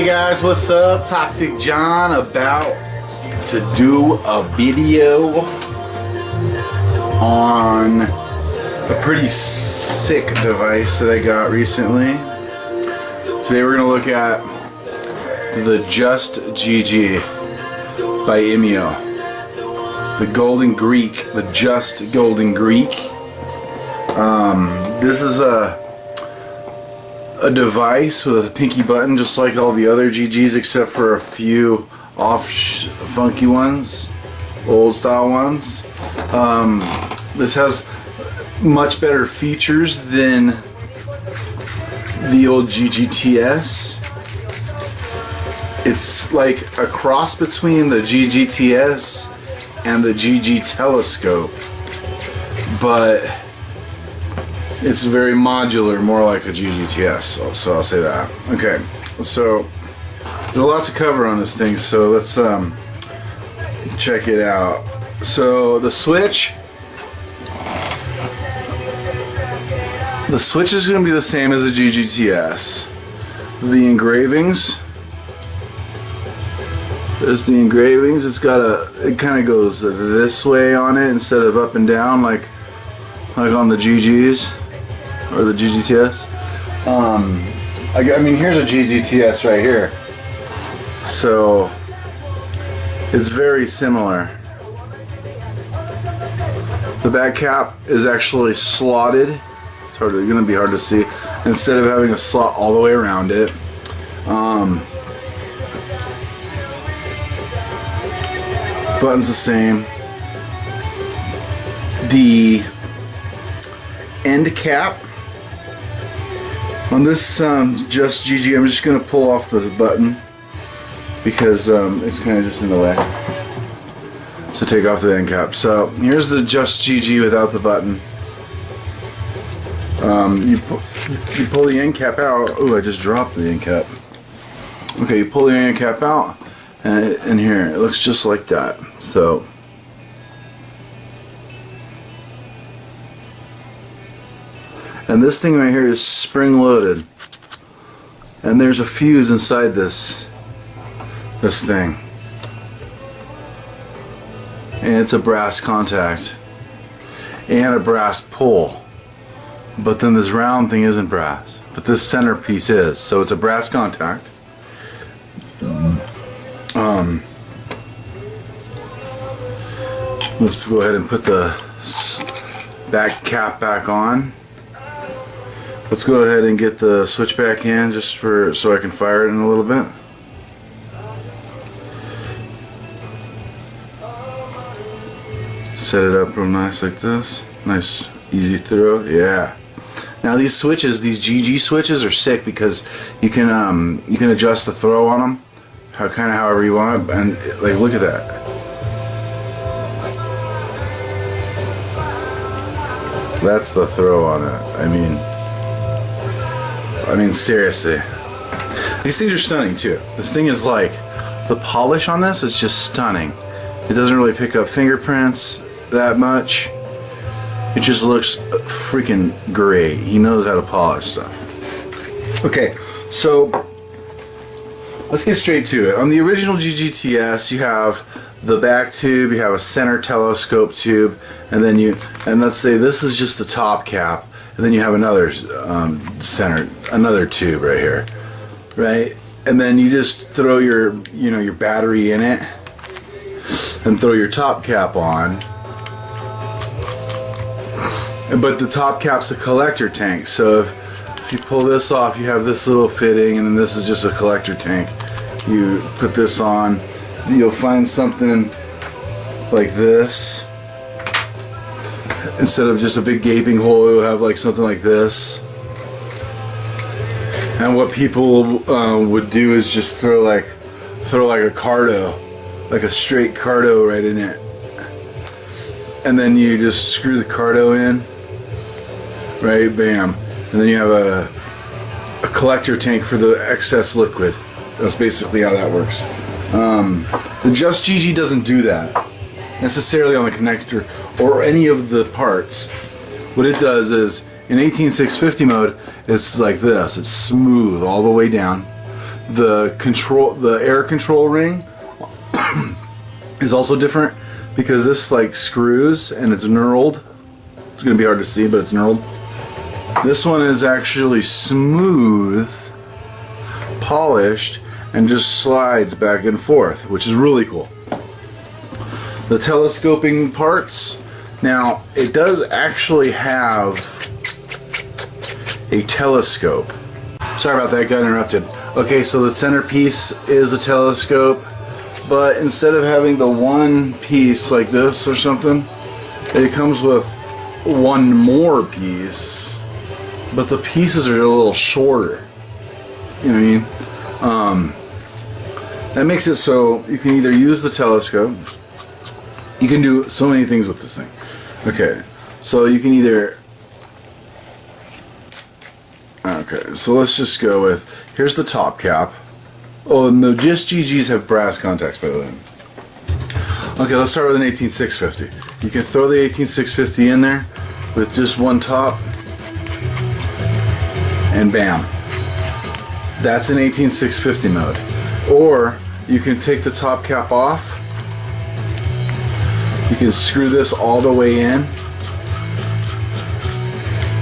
Hey guys, what's up? Toxic John about to do a video on a pretty sick device that I got recently. Today we're going to look at the Just GG by IMEO. The Golden Greek, the Just Golden Greek. This is a device with a pinky button just like all the other GGs except for a few funky ones, old style ones. This has much better features than the old GGTS. It's like a cross between the GGTS and the GG telescope, but it's very modular, more like a GGTS, so I'll say that. Okay, so there's a lot to cover on this thing, so let's check it out. So the switch is going to be the same as the GGTS. The engravings, there's the engravings. It's got it kind of goes this way on it instead of up and down like on the GGs. Or the GGTS. I mean, here's a GGTS right here. So it's very similar. The back cap is actually slotted. It's going to be hard to see. Instead of having a slot all the way around it. Button's the same. The end cap on this Just GG, I'm just going to pull off the button because it's kind of just in the way. So take off the end cap. So here's the Just GG without the button. You pull the end cap out. Oh, I just dropped the end cap. Okay, you pull the end cap out, and here it looks just like that. So. And this thing right here is spring loaded, and there's a fuse inside this thing, and it's a brass contact and a brass pull, but then this round thing isn't brass, but this center piece is, so it's a brass contact. Let's go ahead and put the back cap back on. Let's go ahead and get the switch back in just so I can fire it in a little bit. Set it up real nice like this. Nice easy throw. Yeah. Now these switches, these GG switches are sick because you can adjust the throw on them kind of however you want, and like look at that. That's the throw on it. I mean, seriously. These things are stunning too. This thing is like, the polish on this is just stunning. It doesn't really pick up fingerprints that much. It just looks freaking great. He knows how to polish stuff. Okay, so let's get straight to it. On the original GGTS, you have the back tube, you have a center telescope tube, and then let's say this is just the top cap. And then you have another another tube right here, right? And then you just throw your battery in it, and throw your top cap on. But the top cap's a collector tank, so if you pull this off, you have this little fitting, and then this is just a collector tank. You put this on, you'll find something like this. Instead of just a big gaping hole, you'll have like something like this. And what people would do is just throw like a cardo, like a straight cardo right in it. And then you just screw the cardo in, right? Bam. And then you have a collector tank for the excess liquid. That's basically how that works. The Just GG doesn't do that necessarily on the connector or any of the parts. What it does is, in 18650 mode, it's like this. It's smooth all the way down. The air control ring is also different because this like screws and it's knurled. It's gonna be hard to see, but it's knurled. This one is actually smooth, polished, and just slides back and forth, which is really cool. The telescoping parts. Now, it does actually have a telescope. Sorry about that, got interrupted. Okay, so the centerpiece is a telescope, but instead of having the one piece like this or something, it comes with one more piece, but the pieces are a little shorter. You know what I mean? That makes it so you can either use the telescope. You can do so many things with this thing. Okay, so you can either... Okay, so let's just go with... Here's the top cap. Oh, and the Just GGs have brass contacts, by the way. Okay, let's start with an 18650. You can throw the 18650 in there with just one top, and bam. That's an 18650 mode. Or you can take the top cap off. You can screw this all the way in.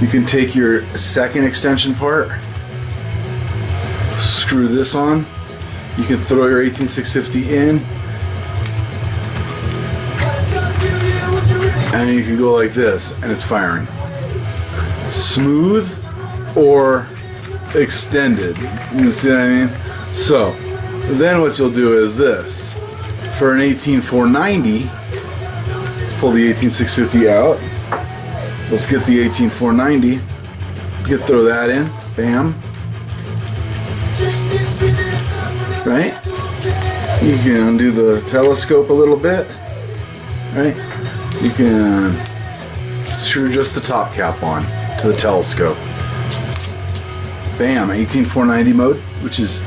You can take your second extension part, screw this on. You can throw your 18650 in, and you can go like this, and it's firing. Smooth or extended. You see what I mean? So, then what you'll do is this. For an 18490, let's pull the 18650 out. Let's get the 18490. You can throw that in. Bam. Right? You can undo the telescope a little bit. Right? You can screw just the top cap on to the telescope. Bam, 18490 mode, which is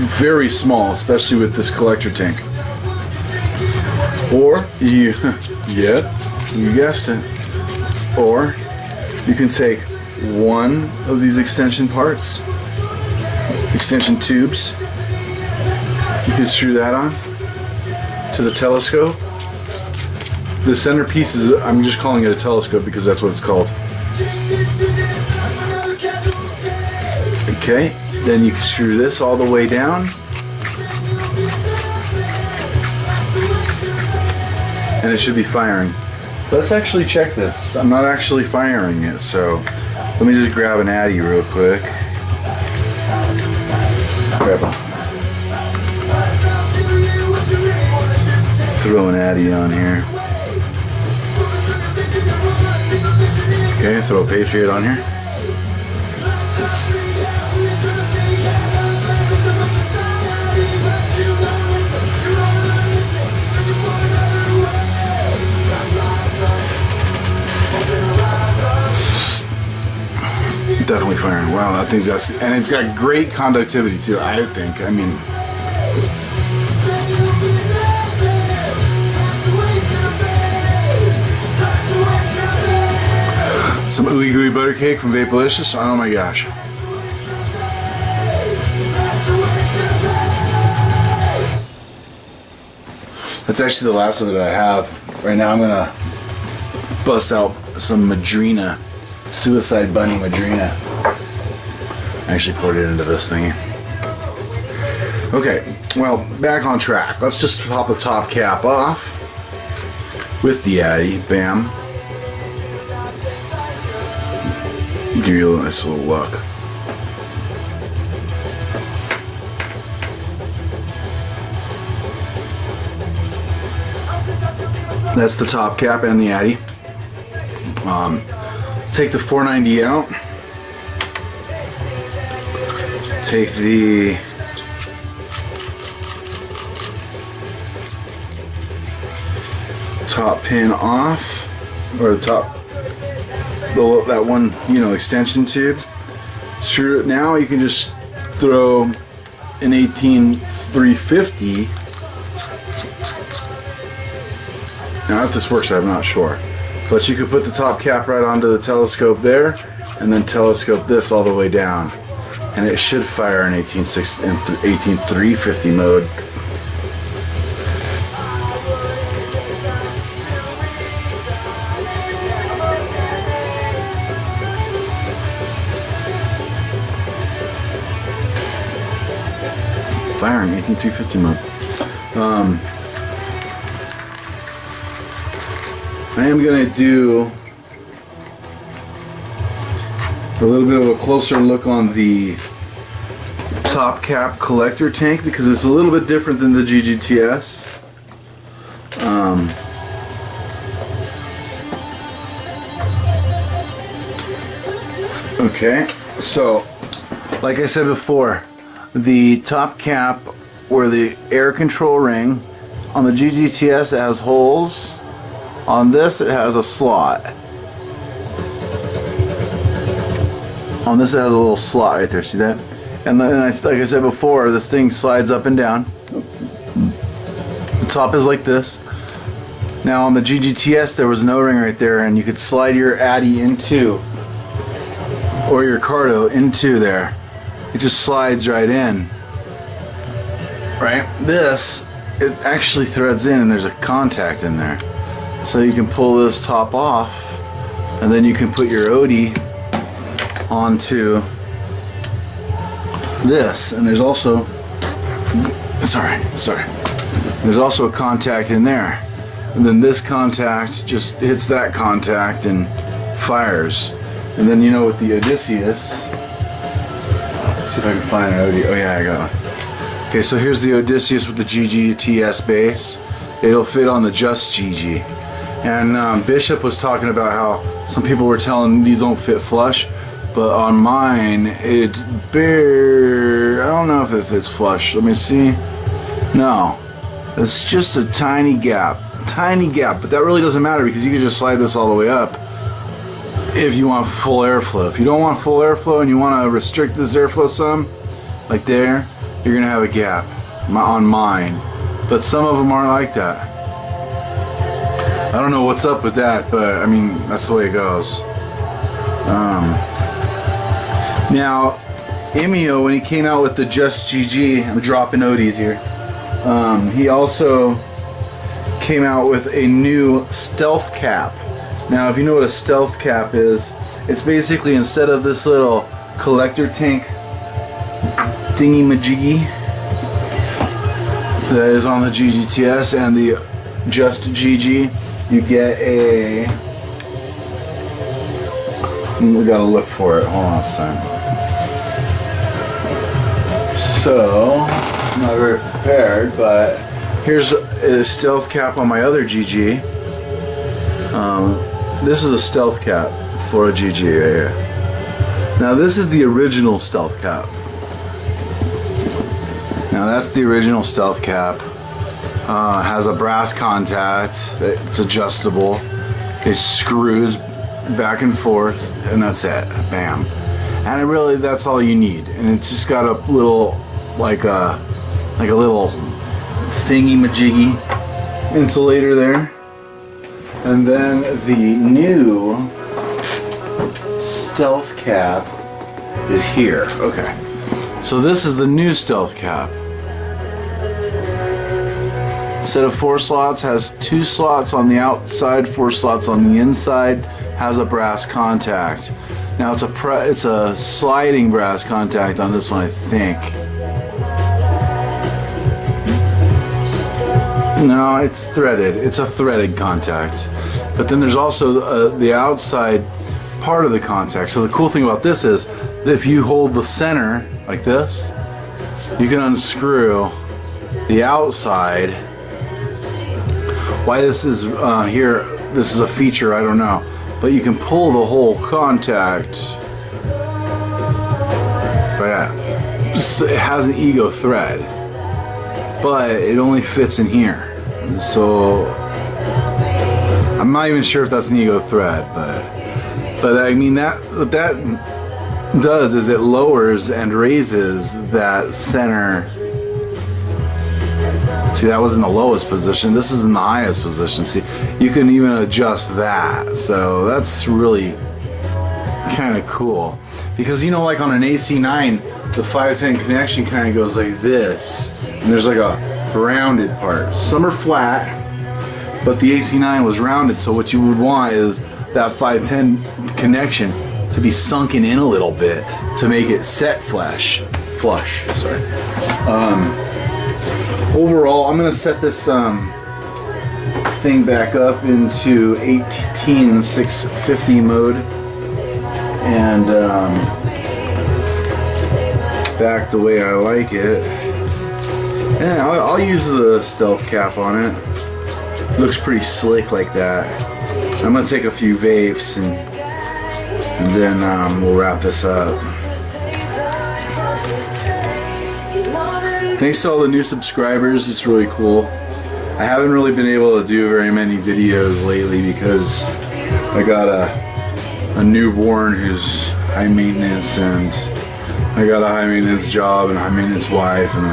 very small, especially with this collector tank. Or you, yeah, you guessed it. Or you can take one of these extension parts, extension tubes. You can screw that on to the telescope. The centerpiece is, I'm just calling it a telescope because that's what it's called. Okay, then you can screw this all the way down. And it should be firing. Let's actually check this. I'm not actually firing it, so let me just grab an Addy real quick. Grab a, throw an Addy on here. Okay, throw a Patriot on here. Definitely firing. Wow, that thing's got, and it's got great conductivity too, I think. I mean, some ooey gooey butter cake from Vaporlicious. Oh my gosh. That's actually the last of it I have. Right now I'm gonna bust out some Madrina. Suicide Bunny Madrina. I actually poured it into this thing. Okay, well, back on track. Let's just pop the top cap off with the Addy. Bam. Give you a nice little look. That's the top cap and the Addy. Take the 490 out. Take the top pin off, or the top, that one, you know, extension tube. Screw it. Now you can just throw an 18350. Now if this works, I'm not sure. But you could put the top cap right onto the telescope there, and then telescope this all the way down, and it should fire in 18.350 mode. Firing 18.350 mode. I am going to do a little bit of a closer look on the top cap collector tank because it's a little bit different than the GGTS. Okay, so like I said before, the top cap or the air control ring on the GGTS it has holes. On this it has a slot. On this it has a little slot right there, see that? And then like I said before, this thing slides up and down. The top is like this. Now on the GGTS there was an O-ring right there and you could slide your Addy into, or your Cardo into there. It just slides right in. Right? This, it actually threads in and there's a contact in there. So you can pull this top off and then you can put your OD onto this. And there's also, there's also a contact in there. And then this contact just hits that contact and fires. And then you know with the Odysseus, see if I can find an OD. Oh yeah, I got one. Okay, so here's the Odysseus with the GGTS base. It'll fit on the Just GG. And Bishop was talking about how some people were telling these don't fit flush, but on mine, I don't know if it fits flush. Let me see. No, it's just a tiny gap, but that really doesn't matter because you can just slide this all the way up if you want full airflow. If you don't want full airflow and you want to restrict this airflow some, like there, you're gonna have a gap on mine, but some of them aren't like that. I don't know what's up with that, but I mean that's the way it goes. Now IMEO, when he came out with the Just GG, I'm dropping ODs here, he also came out with a new stealth cap. Now if you know what a stealth cap is, it's basically instead of this little collector tank thingy majiggy that is on the GGTS and the Just GG, you get a, we gotta look for it, hold on a second. So, I'm not very prepared, but here's a stealth cap on my other GG. This is a stealth cap for a GG right here. Now this is the original stealth cap. Now that's the original stealth cap. Has a brass contact. It's adjustable. It screws back and forth, and that's it. Bam. And it really, that's all you need. And it's just got a little, like a little thingy majiggy insulator there. And then the new stealth cap is here. Okay. So this is the new stealth cap. Instead of 4 slots, has 2 slots on the outside, 4 slots on the inside, has a brass contact. Now it's a sliding brass contact on this one, I think. No, it's threaded. It's a threaded contact. But then there's also the outside part of the contact. So the cool thing about this is that if you hold the center like this, you can unscrew the outside. Why this is here, this is a feature, I don't know. But you can pull the whole contact. Right. It has an ego thread, but it only fits in here. So I'm not even sure if that's an ego thread, but I mean what that does is it lowers and raises that center See, that was in the lowest position. This is in the highest position. See, you can even adjust that. So that's really kind of cool. Because, you know, like on an AC9, the 510 connection kind of goes like this. And there's like a rounded part. Some are flat, but the AC9 was rounded. So what you would want is that 510 connection to be sunken in a little bit to make it set flush. Sorry. Overall, I'm gonna set this thing back up into 18650 mode, and back the way I like it. And I'll use the stealth cap on it. Looks pretty slick like that. I'm gonna take a few vapes and then we'll wrap this up. Thanks to all the new subscribers, it's really cool. I haven't really been able to do very many videos lately because I got a newborn who's high maintenance, and I got a high maintenance job and a high maintenance wife, and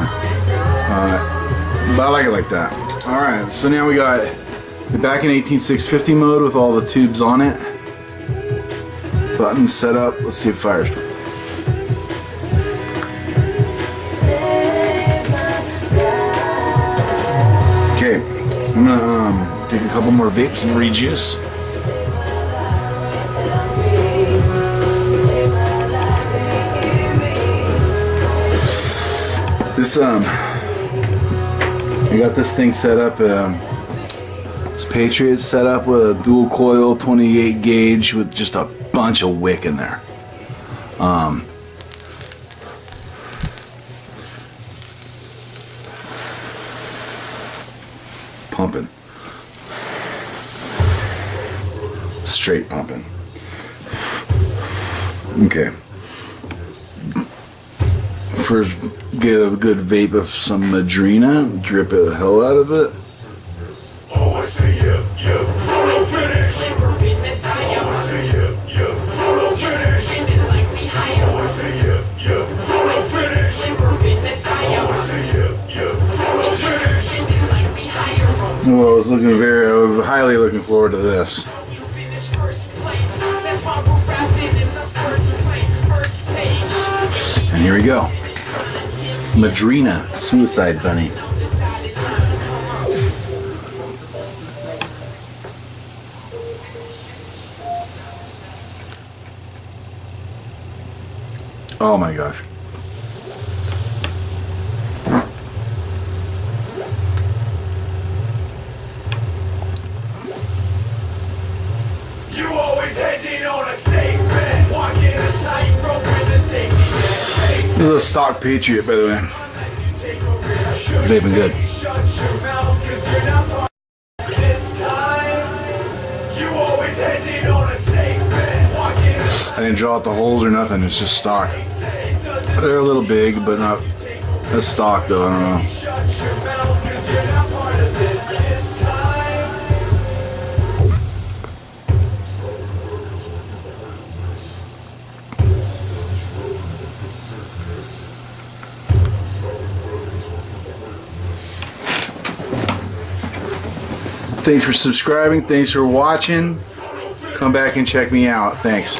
but I like it like that. Alright, so now we got it back in 18650 mode with all the tubes on it. Buttons set up. Let's see if it fires. Okay, I'm gonna take a couple more vapes and rejuice. This I got this thing set up. This Patriot set up with a dual coil 28 gauge with just a bunch of wick in there. Pumping. Straight pumping. Okay. First, get a good vape of some Madrina, drip the hell out of it. Oh, I see you. Photo finish. Oh, I see you. Photo finish. Oh, I see you. Photo finish. Oh, I see you. Photo finish. Well, I was highly looking forward to this. And here we go. Madrina Suicide Bunny. Oh my gosh. You always ending on a safe bed, walking a tightrope with a safety net. This is a stock Patriot, by the way. Vaping good. Shut your mouth, 'cause you're not part of this time. You always ending on a safe bed, walking a I didn't draw out the holes or nothing. It's just stock. They're a little big, but not. That's stock, though. I don't know. shut your mouth, 'cause you're not part of this time. Thanks for subscribing. Thanks for watching. Come back and check me out. Thanks.